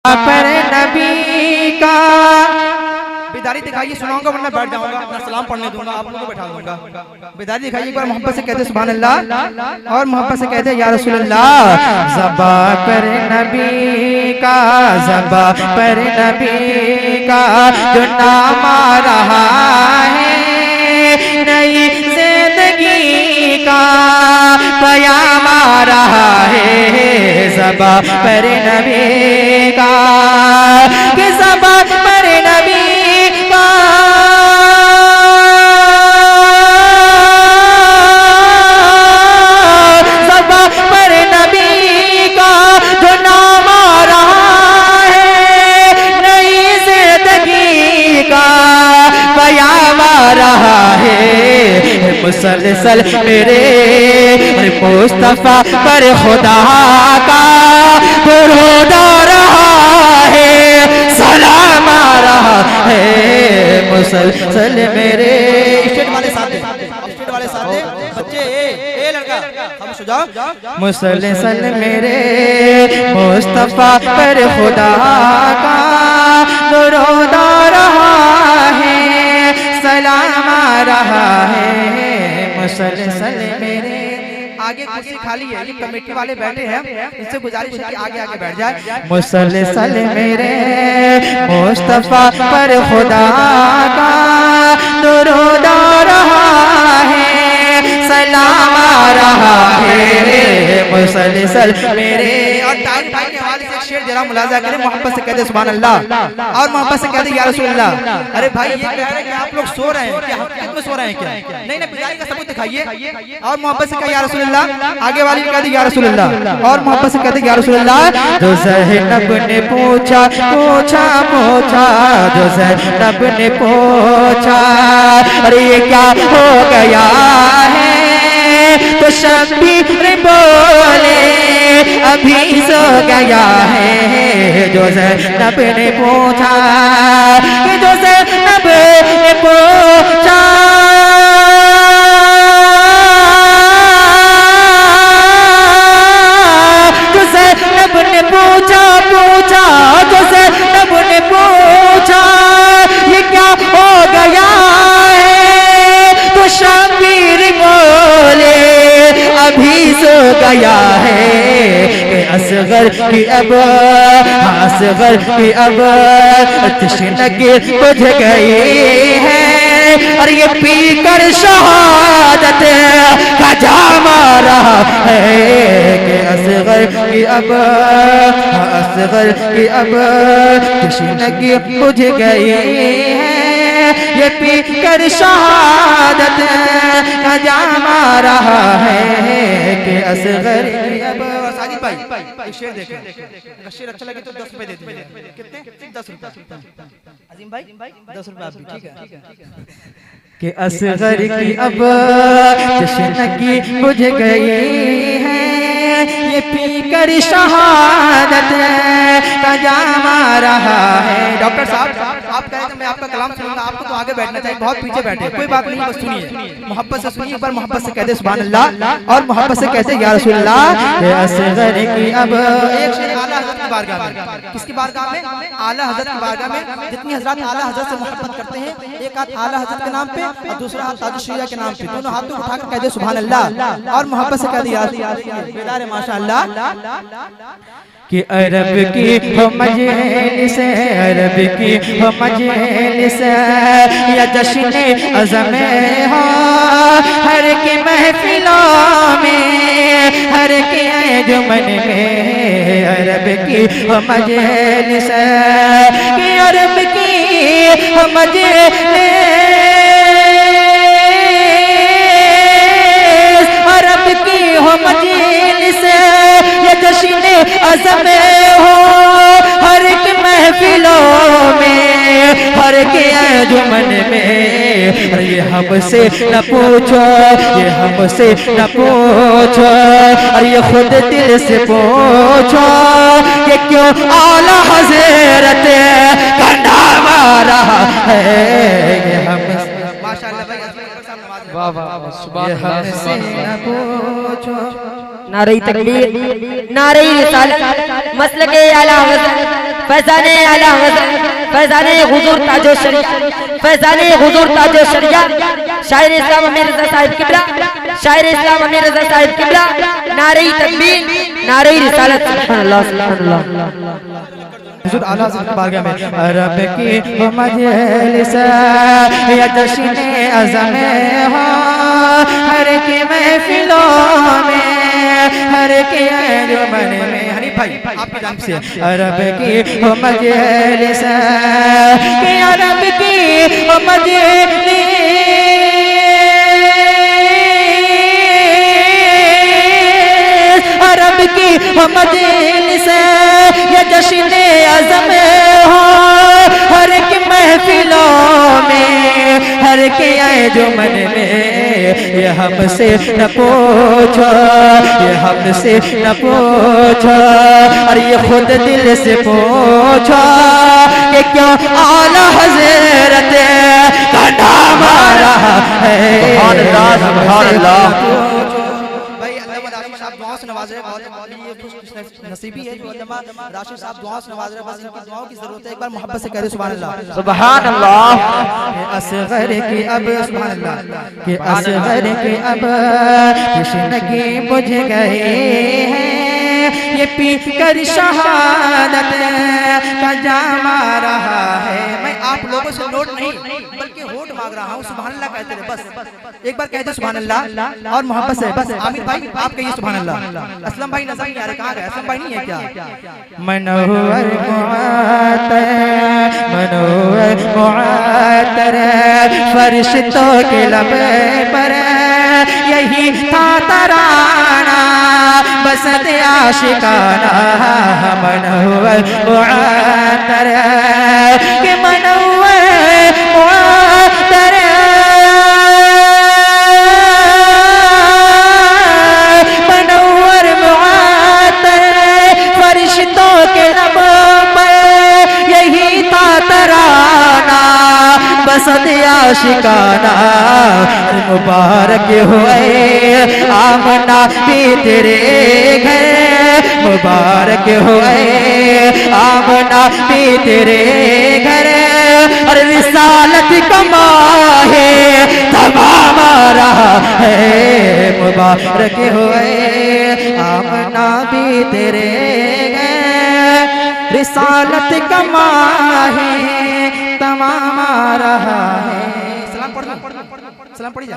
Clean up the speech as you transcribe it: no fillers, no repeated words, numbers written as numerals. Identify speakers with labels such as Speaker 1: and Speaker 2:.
Speaker 1: पर नबी का बेदारी दिखाइए, सुनाऊंगा वरना बैठ जाऊंगा, अपना सलाम पढ़ने दूंगा, आप लोगों को बैठा दूंगा। बेदारी दिखाइए एक बार, मोहब्बत से कहते सुभान अल्लाह और मोहब्बत से कहते या रसूल अल्लाह। ज़बा पर नबी का, ज़बा पर नबी का जो नाम आ रहा है, नई जिंदगी का पयाम आ रहा है। ज़बा पर नबी का, कि ज़बा पर नबी का, ज़बा पर नबी का जो नाम आ रहा है, नई जिंदगी का पयाम आ रहा है। मुसलसल मेरे मुस्तफा पर खुदा का दुरूद आ रहा है, सलाम आ रहा है। मुसलसल मेरे स्टेट वाले साथ बच्चे, ए लड़का हम सो जाओ। मुसलसल मेरे मुस्तफा पर खुदा का दुरूद आ रहा है, सलाम आ रहा है। मुसलसल मेरे आगे कुर्सी खाली है, ये कमेटी वाले बैठे हैं, इनसे गुजारिश है कि आगे आगे बैठ जाए। मुसलसल मेरे मुस्तफा पर खुदा का दुरूद आ रहा है, सलाम आ रहा है। मुसलसल मेरे और टाइम के हवाले से शेर जरा मुलाजा करें, मोहब्बत से कहते सुभान अल्लाह और मोहब्बत से कहते या रसूल अल्लाह। अरे भाई ये कह रहे हैं कि आप लोग सो रहे हैं क्या, हकीकत में सो रहे हैं क्या? नहीं ना, बिदाई का सबूत दिखाइए और मोहब्बत से कहा या रसूल अल्लाह। आगे वाली कहते या रसूल अल्लाह और मोहब्बत से कहते या रसूल अल्लाह। जो ज़ैनब ने पूछा पूछा पूछा, जो ज़ैनब ने पूछा अरे ये क्या हो गया है, तो शबीर बोले अभी सो गया है। जो ज़ैनब ने पूछा, कि जो ज़ैनब ने पूछा, जो ज़ैनब ने पूछा पूछा, जो ज़ैनब ने पूछा ये क्या हो गया है, तो शबीर बोले अभी सो गया है। असगर की अब, असगर की अब तशनगी बुझ गई है, और ये पीकर शहादत का जाम आ रहा है। कि असगर की अब, असगर की अब तशनगी बुझ गई है, ये पीकर शहादत का जाम आ रहा है। कि असगर की अब। साजिद भाई एक शेर देखें, अगर शेर अच्छा लगे तो 10 रुपए दे दीजिए। कितने? 10 रुपए। अजीम भाई 10 रुपए आप भी, ठीक है। कि असगर की अब तशनगी बुझ गई है, ये पीकर शहादत का जाम आ रहा है। डॉक्टर साहब आप कह रहे थे मैं आपका कलाम सुनूंगा, आपको तो आगे बैठना चाहिए, बहुत पीछे बैठे। कोई बात नहीं, बस सुनिए, मोहब्बत से सुनिए, पर मोहब्बत से कहते सुभान अल्लाह और मोहब्बत से कहते या रसूल अल्लाह। असगर की अब एक शेर आला हज़रत की बारगाह में, किसकी बारगाह में? आला हज़रत की बारगाह में। जितनी हज़रात आला हज़रत से मोहब्बत करते हैं, एक हाथ आला हज़रत के नाम पे और दूसरा हाथ ताजुश शरिया के नाम पे, दोनों हाथों को उठाकर कहते सुभान अल्लाह और मोहब्बत से कहते या रसूल अल्लाह। माशाअल्लाह। कि अरब की हो मजलिस, अरब की हो मजलिस या जश्न अज़म हो, हर की महफिलों में, हर के अंजुमन में। अरब की हो मजलिस, कि अरब की हो मजलिस, अरब की हो मजलिस या जश्न अज़म हो, हर एक महफिलों में, हर के अंजुमन में। अरे ये हमसे न पूछो, ये हमसे न पूछो, अरे ये खुद दिल से पूछो कि क्यों आला हज़रत का नाम आ रहा है। ये हमसे माशाअल्लाह भाई, वाह वाह सुभान अल्लाह।
Speaker 2: नारे तकबीर, नारे रिसालत, मसलके आला हज़रत
Speaker 1: फैजाने आला फैजाने हुजूर ताजो शरिया, फैजाने हुजूर ताजो शरिया, शायर इस्लाम अमीर रज़ा साहिब किबला, शायर इस्लाम अमीर रज़ा साहिब किबला, नारे तकबीर, नारे रिसालत, सुभान अल्लाह सुभान अल्लाह।
Speaker 2: हुजूर आला हज़रत बारगाह में रब की वो मजलिस या जश्न अज़म हो, हर की महफिलों में, हर के अंजुमन में। हनी भाई आपकी जानिब से रब की वो मजलिस, या रब की वो मजलिस, रब की वो मजलिस या जश्न अज़म हो, हर की महफिलों में, हर के अंजुमन में। ये हमसे न पूछो, ये हमसे न पूछो, और ये खुद दिल से पूछो कि क्यों आला हज़रत का नाम आ रहा है। सुभान अल्लाह सुभान अल्लाह। नवाज रहे, बहुत नसीबी है राशिद साहब दुआ से नवाज रहे, बस इनकी दुआओं की जरूरत है। एक बार मोहब्बत से कह रहे सुभान अल्लाह
Speaker 1: सुभान अल्लाह।
Speaker 2: असगर के अब सुभान अल्लाह के असगर के अब कृष्ण की बुझ गए हैं, ये पी कर शहादत का जाम आ रहा है। मैं आप लोगों से नोट नहीं बल्कि होठ मांग रहा हूँ, सुभान अल्लाह कहते रहे, बस एक बार कहते सुभान अल्लाह और मोहब्बत से। बस आमिर भाई आप कहिए सुभान अल्लाह। असलम भाई नजर नहीं आ रहे, कहाँ गए? असलम भाई नहीं है क्या? मनोहर मुआतर, मनोहर मुआतर फरिश्तों के लब पर यही था तराना, बसत आशिकाना। मनोहर मुआतर के मनोहर मुआतर, मनोहर मुआतर फरिश्तों के लब पर यही था तराना, बसत आशिकाना। मुबारक हुए आमना भी तेरे घर, मुबारक हुए आमना भी तेरे घर, और रिसालत का माहे तमाम आ रहा है। मुबारक हुए आमना भी तेरे घर, रिसालत का माहे तमाम आ रहा है। सलाम पढ़, सलाम पढ़ी जा।